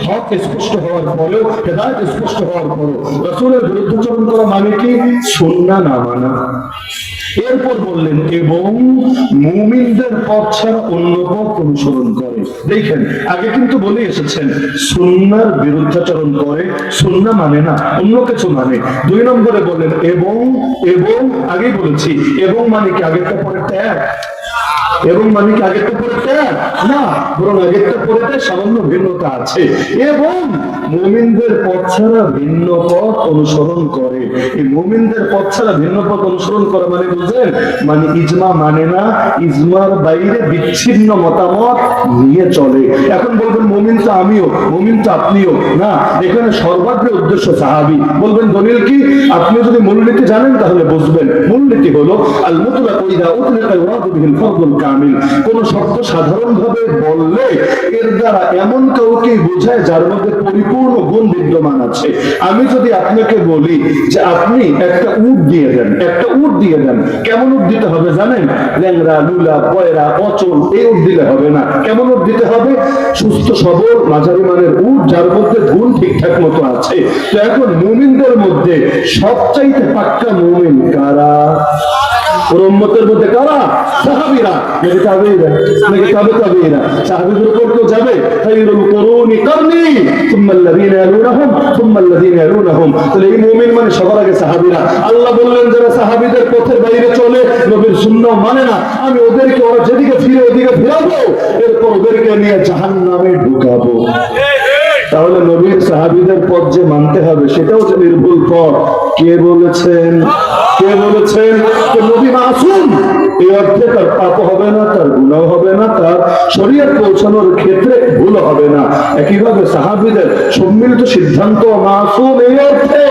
S1: হক স্পষ্ট হওয়ার পরেও, হেদায়েত স্পষ্ট হওয়ার পরেও রাসূলের বিরুদ্ধাচরণ করা মানে কি? সুন্নাহ না মানা। এরপর বললেন, এবং মুমিনদের পথ ছাড়া অন্য পথ অনুসরণ করে। দেখেন, আগে কিন্তু বলে এসেছেন সুন্নাহর বিরুদ্ধাচরণ করে, সুন্নাহ মানে না, অন্য কিছু মানে। 2 নম্বরে বলেন এবং, এবং আগেই বলেছি, এবং মানে কি আগেরটা পরেরটা এক? এবং মানে কি আগেরটা পরেরটা এক? না, বরং আগেরটা পরেরটা সামান্য ভিন্নতা আছে। এবং মুমিনদের পথ ছাড়া ভিন্ন পথ অনুসরণ করে। এই মুমিনদের পথ ছাড়া ভিন্ন পথ অনুসরণ করা মানে বুঝলেন? মানে ইজমা মানে না, ইজমার বাইরে বিচ্ছিন্ন মতামত নিয়ে চলে। এখন বলবেন মুমিন তো আমিও, মুমিন তো আপনিও না, এখানে সর্বাগ্রে উদ্দেশ্য সাহাবী। বলবেন দলিল কি? আপনি যদি মূলনীতি জানেন তাহলে বুঝবেন। মূলনীতি হলো আল মুতলাক ইযা উতলিকা ইউরাদু বিহিল ফারদুল কাম। কামিল। কোন শব্দ সাধারণ ভাবে বললে এর দ্বারা এমন কাউকে বোঝায় যার মধ্যে পরিপূর্ণ গুণ বিদ্যমান আছে। আমি যদি আপনাকে বলি যে আপনি একটা উট দিয়ে দেন, একটা উট দিয়ে দেন, কেমন উট দিতে হবে জানেন? ল্যাংড়া, লুলা, পয়রা, অচল এই উট দিলে হবে না। কেমন উট দিতে হবে? সুস্থ সবল মাঝারি মানের উট যার মধ্যে গুণ ঠিকঠাক মতো আছে। তো এখন মুমিনদের মধ্যে সবচাইতে পাক্কা মুমিন কারা? উম্মতের মধ্যে কারা? সাহাবীরা নাকি তাবেঈরা নাকি তাবেঈরা? সাহাবীদের উপর কেউ যাবে? খায়রুল কুরুনি কারনি সুম্মা আল্লাযীনা ইয়ালুনাহুম সুম্মা আল্লাযীনা ইয়ালুনাহুম। তাহলে এই মুমিন মানে সবার আগে সাহাবীরা। আল্লাহ বললেন যারা সাহাবীদের পথের বাইরে চলে, নবীর সুন্নাহ মানে না, আমি ওদেরকে ওরা যেদিকে ফিরে ওদিকে ফিরাবো, এরপর ওদেরকে নিয়ে জাহান্নামে ঢুকাবো। তাহলে নবীর সাহাবীদের পথ যে মানতে হবে সেটাও যে নির্ভুল পথ। কে বলেছেন? কে বলেছেন যে নবী মাসুম? এই অর্থে তার পাপ হবে না, তার গুনাহ হবে না, তার শরীয়ত পৌঁছানোর ক্ষেত্রে ভুল হবে না। একইভাবে সাহাবীদের সম্মিলিত সিদ্ধান্ত মাসুম এই অর্থে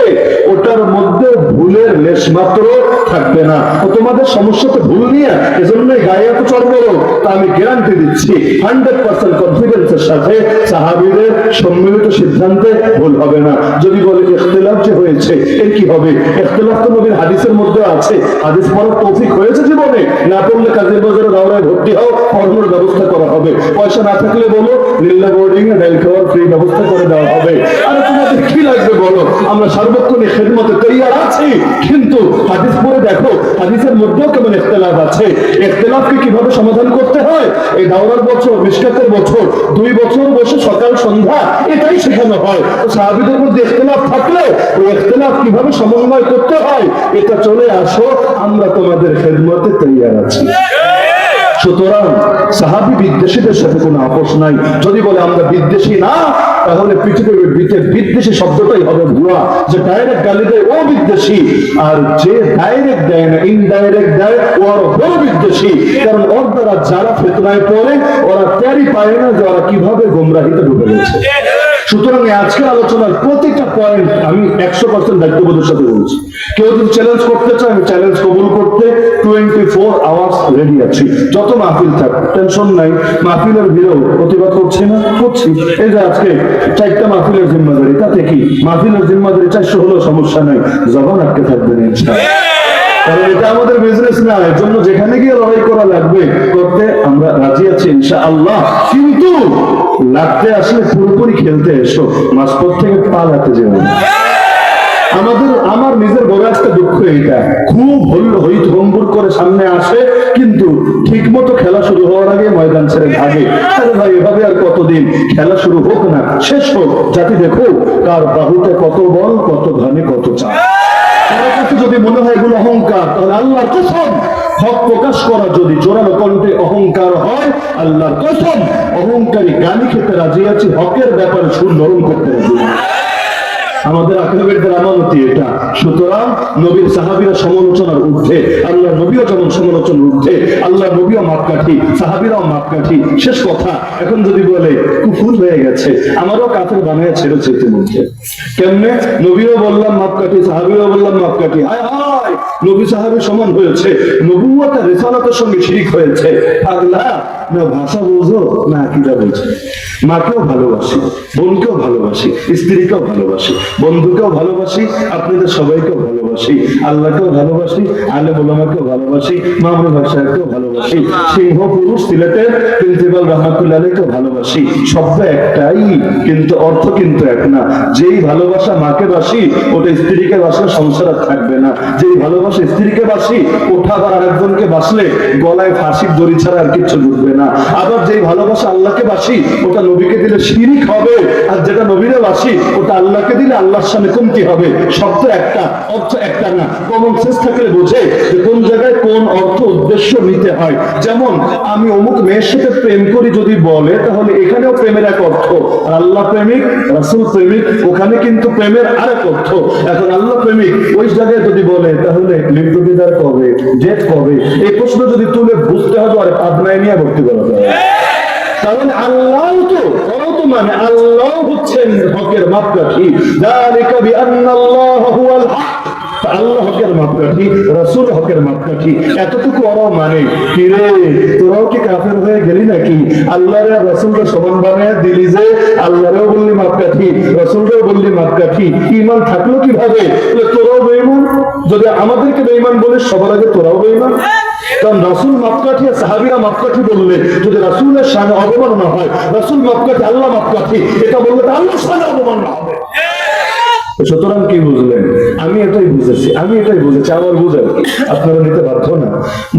S1: ওটার মধ্যে ভুলের লেশ মাত্র থাকবে না। তো তোমাদের সমস্যা তো ভুল নিয়ে, এজন্যই গায়ে এত চড়বড়। তা আমি গ্যারান্টি দিচ্ছি 100% কনফিডেন্সের সাথে সাহাবীদের সম্মিলিত সিদ্ধান্তে ভুল হবে না। যদি বলে ইখতিলাফ যে হয়েছে এর কি হবে? ইখতিলাফ তো নবীর হাদিসের মধ্যে আছে। হাদিস পড়ার তৌফিক হয়েছে জীবনে, না পড়লে কাজের বাজারে দাওরায় ভর্তি হও, পড়ানোর ব্যবস্থা করা হবে। পয়সা না থাকলে বলো লিল্লা বোর্ডিং এ ডাইল খাওয়ার ফ্রি ব্যবস্থা করে দেওয়া হবে। আর তোমাদের কি লাগবে বলো, আমরা সার্বক্ষণিক খেদমতে তৈয়ার আছি। কিন্তু হাদিস পড়ে দেখো হাদিসের মধ্যেও কেমন ইখতিলাফ আছে। ইখতিলাফকে কিভাবে সমাধান করতে হয় এই দাওরার বছর, মিশকাতের বছর 2 বছর বসে সকাল সন্ধ্যা এটাই শেখানো হয়। তো সাহাবীদের মধ্যে ইখতিলাফ থাকলে ওই ইখতিলাফ কিভাবে সমন্বয় করতে হয় এটা চলে আসো, আমরা তোমাদের খেদমতে তৈয়ার আছি। সুতরাং সাহাবী বিদ্বেষীদের সাথে কোনো আপোষ নাই। যদি বলে আমরা বিদ্বেষী না, তাহলে পৃথিবীর বিদ্বেষী শব্দটাই হবে ভুয়া। যে ডাইরেক্ট গালি দেয় ও বিদ্বেষী, আর যে ডাইরেক্ট দেয় না ইনডাইরেক্ট দেয় ও আরো বড় বিদ্বেষী। কারণ ওর দ্বারা যারা ফিতনায় পড়ে ওরা টেরই পায় না যে ওরা কিভাবে গোমরাহিতে ঢুকে গেছে। সুতরাং আজকের আলোচনার প্রতিটা পয়েন্ট আমি 100% দায়িত্ববোধের সাথে বলছি। কেউ যদি চ্যালেঞ্জ করতে চায় আমি চ্যালেঞ্জ কবুল করতে 24 আওয়ার্স রেডি আছি। যত মাহফিল থাক টেনশন নাই। মাহফিলের ভিড়েও প্রতিবাদ করছি না, করছি। এই যে আজকে 4টা মাহফিলের জিম্মাদারি, তাতে কি মাহফিলের জিম্মাদারি 400 হলেও সমস্যা নাই, জবান আটকে থাকবে না ইনশাআল্লাহ। কারণ এটা আমাদের বিজনেস না, এর জন্য যেখানে গিয়ে লড়াই করা লাগবে করতে আমরা রাজি আছি ইনশাআল্লাহ। কিন্তু লাগতে আসলে পুরোপুরি খেলতে এসো, মাঝপথ থেকে পালাতে যেও না। আমার নিজের বড় একটা দুঃখ এইটা, খুব হইতহম্বুর করে সামনে আসে কিন্তু ঠিক মতো খেলা শুরু হওয়ার আগে ময়দান ছেড়ে ভাগে। আরে ভাই এভাবে আর কতদিন? খেলা শুরু হোক না, শেষ হোক, জাতি দেখো কার বাহুতে কত বল, কত ধানে কত চাপ। তার কাছে যদি মনে হয় এগুলো অহংকার, তাহলে আল্লাহর কসম হক প্রকাশ করা যদি জোরালো কণ্ঠে অহংকার হয়, আল্লাহর কসম অহংকারী গালি খেতে রাজি আছি, হকের ব্যাপারে সুর নরম করতে রাজি আছি। আমাদের আকরাবেরদের আমানতি এটা। সুতরাং নবীর সাহাবীরা সমালোচনার ঊর্ধ্বে, আল্লাহ নবীও যেমন সমালোচনার ঊর্ধ্বে, আল্লাহ নবীও মাপকাঠি, সাহাবীরাও মাপকাঠি। শেষ কথা, এখন যদি বলে কুফর হয়ে গেছে, আমারও কাফের বানায় ছেড়েছে ইতিমধ্যে। কেমনে? নবীও বললাম মাপকাঠি, সাহাবীও বললাম মাপকাঠি। হায় হায়, নবী সাহাবী সমান হয়েছে, নবুয়ত আর রিসালাতের সঙ্গে শিরিক হয়েছে। পাগলা, না ভাষা বোঝো না আকীদা বোঝো। মাকেও ভালোবাসি, বোনকেও ভালোবাসি, স্ত্রীকেও ভালোবাসি, বন্ধুকেও ভালোবাসি, আপনাদের সবাইকেও ভালোবাসি, আল্লাহকেও ভালোবাসি, আলেম ওলামাকেও ভালোবাসি, মামুনুল হক সাহেবকেও ভালোবাসি, সিংহ পুরুষ সিলেটের প্রিন্সিপাল রহমাতুল্লাহ আলাইহিকেও ভালোবাসি। শব্দ একটাই কিন্তু অর্থ কিন্তু এক না। যেই ভালোবাসা মাকে বাসি ওটা স্ত্রীকে বাসলে সংসার আর থাকবে না। যেই ভালোবাসা স্ত্রীকে বাসি ওটা আবার আরেকজনকে বাসলে গলায় ফাঁসির দড়ি ছাড়া আর কিছু ঢুকবে না। আবার যেই ভালোবাসা আল্লাহকে বাসি ওটা নবীকে দিলে শিরিক হবে, আর যেটা নবীরে বাসি ওটা আল্লাহকে দিলে আল্লাহর সামনে কমতি হবে। শব্দ একটা, অর্থ একটা না। কমন সেন্স থাকলে বোঝে যে কোন জায়গায় কোন অর্থ উদ্দেশ্য নিতে হয়। যেমন আমি অমুক মেয়ের সাথে প্রেম করি যদি বলে, তাহলে এখানেও প্রেমের এক অর্থ, আর আল্লাহ প্রেমিক, রাসূল প্রেমিক, ওখানে কিন্তু প্রেমের আরেক অর্থ। এখন আল্লাহ প্রেমিক ওই জায়গায় যদি বলে, তাহলে লিপ্তবিদার কবে, জেদ কবে, এই প্রশ্ন যদি তুলে বুঝতে হবে আর পাবনায় নিয়ে ভর্তি করা হবে। কারণ আল্লাহ তো মানে আল্লাহ হচ্ছেন হকের মাপকাঠি। যালিকা বিআন্নাল্লাহু হুয়াল হক আল্লাহ হকের মাপকাঠি, রাসূল হকের মাপকাঠি, এতটুকু ওরাও মানে। কিরে তোরাও কি কাফের হয়ে গেলি নাকি? আল্লাহর আর রাসূলকে সমান বানায় দিলি যে, আল্লাহরেও বললি মাপকাঠি, রাসূলকেও বললি মাপকাঠি, ঈমান থাকলো কিভাবে? তোরাও বেঈমান। যদি আমাদেরকে বেঈমান বলিস, সবার আগে তোরাও বেঈমান। কারণ রাসূল মাপকাঠি আর সাহাবীরা মাপকাঠি বললে যদি রাসূলের শানে অবমাননা হয়, রাসূল মাপকাঠি আল্লাহ মাপকাঠি এটা বললে তো আল্লাহর শানে অবমাননা হবে। সুতরাং কি বুঝলেন? আমি এটাই বুঝেছি, আমার বুঝ আর কি, আপনারা নিতে বাধ্য না।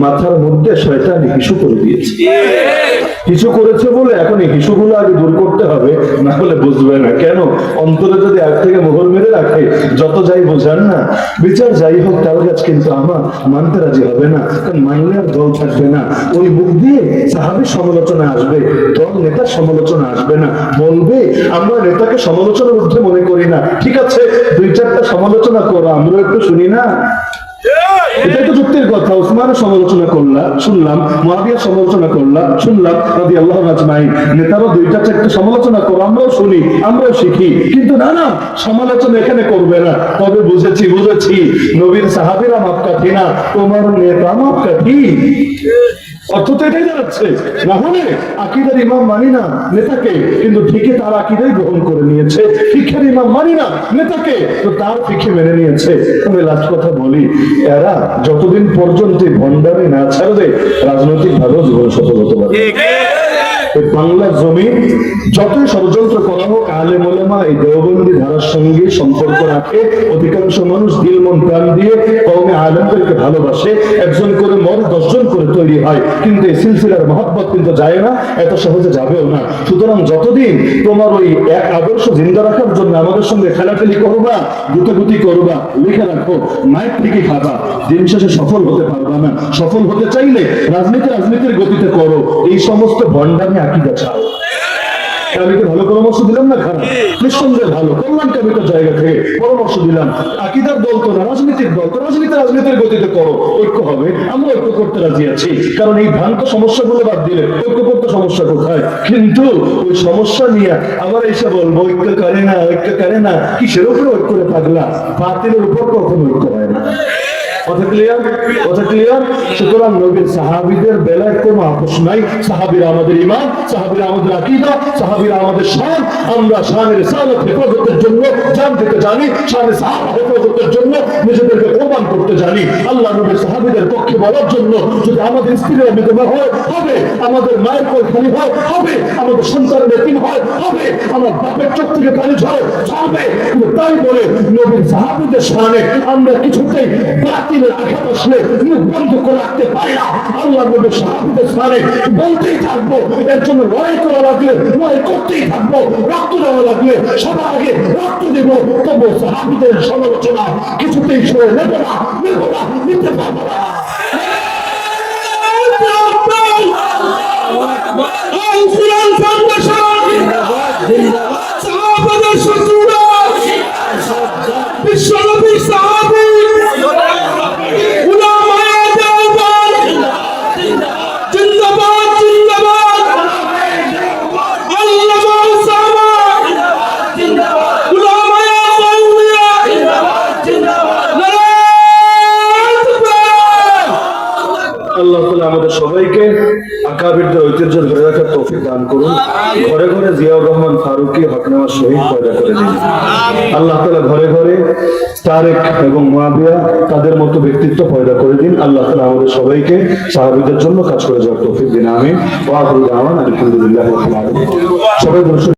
S1: মাথার মধ্যে শয়তান হিসু করে দিয়েছে, হিসু করেছে বলে এখন এই হিসুগুলো আগে দূর করতে হবে, না হলে বুঝবে না। কেন? অন্তরে যদি আগ থেকে মোহর মেরে রাখে, যত যাই বোঝান না, বিচার যাই হোক, তার কাছে কিন্তু আমার মানতে রাজি হবে না। কারণ মানলে আর দল থাকবে না। ওই মুখ দিয়ে সাহাবীর সমালোচনা আসবে, দল নেতার সমালোচনা আসবে না। বলবে আমরা নেতাকে সমালোচনার ঊর্ধ্বে মনে করি না। ঠিক আছে, দুই চারটা সমালোচনা করো, আমরা একটু শুনি না। এটাই তো যুক্তির কথা। ওসমানের সমালোচনা করলাম, শুনলাম, মুআবিয়ার সমালোচনা করলাম, শুনলাম, রাদিয়াল্লাহু আজমাইন। নেতারও দুইটা চারটা সমালোচনা করো, আমরাও শুনি, আমরাও শিখি। কিন্তু না না, সমালোচনা এখানে করবে না। তবে বুঝেছি নবীর সাহাবীরা মাপকাঠি না, তোমার নেতা মাপকাঠি। অর্থ তো এটাই দাঁড়াচ্ছে। না হলে আকীদার ইমাম মানি না নেতাকে, কিন্তু ঠিকই তার আকীদাই গ্রহণ করে নিয়েছে। ফিকহের ইমাম মানি না নেতাকে, তো তার ফিকহে মেনে নিয়েছে। আমি লাস্ট কথা বলি, এরা যতদিন পর্যন্ত ভণ্ডামি না ছাড়বে, রাজনৈতিক ভাবেও জীবন সফল হতে পারবে। বাংলার জমি যতই ষড়যন্ত্র করা হোক, আলেম ওলামা এই দেওবন্দি ধারার সঙ্গে সম্পর্ক রাখে। অধিকাংশ মানুষ দিল মন প্রাণ দিয়ে কওমে আলেমদেরকে ভালোবাসে। একজন করে মর 10 জন করে তৈরি হয়, কিন্তু এই সিলসিলার মহব্বত কিন্তু যায় না, এত সহজে যাবেও না। সুতরাং যতদিন তোমার ওই এক আদর্শ জিন্দা রাখার জন্য আমাদের সঙ্গে খেলাখেলি করবা, গুতাগুতি করবা, লিখে রাখো, মাইক থেকে খাবা, দিন শেষে সফল হতে পারবা না। সফল হতে চাইলে রাজনীতির গতিতে করো। এই সমস্ত ভণ্ডামি আকীদা ছাড়ো। আমি তো ভালো পরামর্শ দিলাম না? খারাপ? নিঃসন্দেহে ভালো, কল্যাণকামিতার জায়গা থেকে পরামর্শ দিলাম। আকীদার দল তো না, রাজনীতির দল তো, রাজনীতির গতিতে করো, ঐক্য হবে। আমরা ঐক্য করতে রাজি আছি, কারণ এই ভ্রান্ত সমস্যাগুলো বাদ দিলে ঐক্য করতে সমস্যা কোথায়? কিন্তু ওই সমস্যা নিয়ে আবার এসে বলবো ঐক্য করে না, কিসের উপরে ঐক্য করে থাকলা? বাতিলের উপর কখনো ঐক্য হয় না। কথা ক্লিয়ার? সুতরাং নবীর সাহাবীদের বেলায় কোনো আপোষ নাই। সাহাবীরা আমাদের ঈমান, সাহাবীরা আমাদের আকীদা, সাহাবীরা আমাদের শান। আমরা শানের রিসালাত হেফাজতের জন্য জান দিতে জানি, শানের সাহাবা হেফাজতের জন্য নিজেদেরকে কোরবান করতে জানি। আল্লাহ নবীর সাহাবীদের পক্ষে বলার জন্য যদি আমাদের স্ত্রীরা বিধবা হয়, হবে। আমাদের মায়ের কোল খালি হয়, হবে। আমাদের সন্তানের এতিম হয়, হবে। আমার বাপের চোখ থেকে পানি ঝরে, হবে। কিন্তু তাই বলে নবীর সাহাবীদের শানে আমরা কিছুতেই বাতিলের আঘাত আসলে মুখ বন্ধ করে রাখতে পারি না। আল্লাহ নবীর সাহাবীদের শানে বলতেই থাকবো। এর জন্য লড়াই করা লাগলে লড়াই করতেই থাকবো, রক্ত দেওয়া লাগলে সবার আগে রক্ত দেব। তবু সাহাবীদের সমালোচনা কিছুতেই সরে নেব না, নিতে পারবো না। আমাদের সবাইকে আকাবিরদের ঐতিহ্য ধরে রাখার তৌফিক দান করুন। ঘরে ঘরে জিয়াউর রহমান ফারুকী হকনেওয়াজ শহীদ পয়দা করে দিন। আল্লাহ তাআলা ঘরে ঘরে তারেক এবং মুআবিয়া তাদের মতো ব্যক্তিত্ব পয়দা করে দিন। আল্লাহ তাআলা আমাদের সবাইকে সাহাবীদের জন্য কাজ করে যাওয়ার তৌফিক দিন। আমিন। ওয়া আখিরু দাওয়ানা আলহামদুলিল্লাহি রাব্বিল আলামিন। সবাই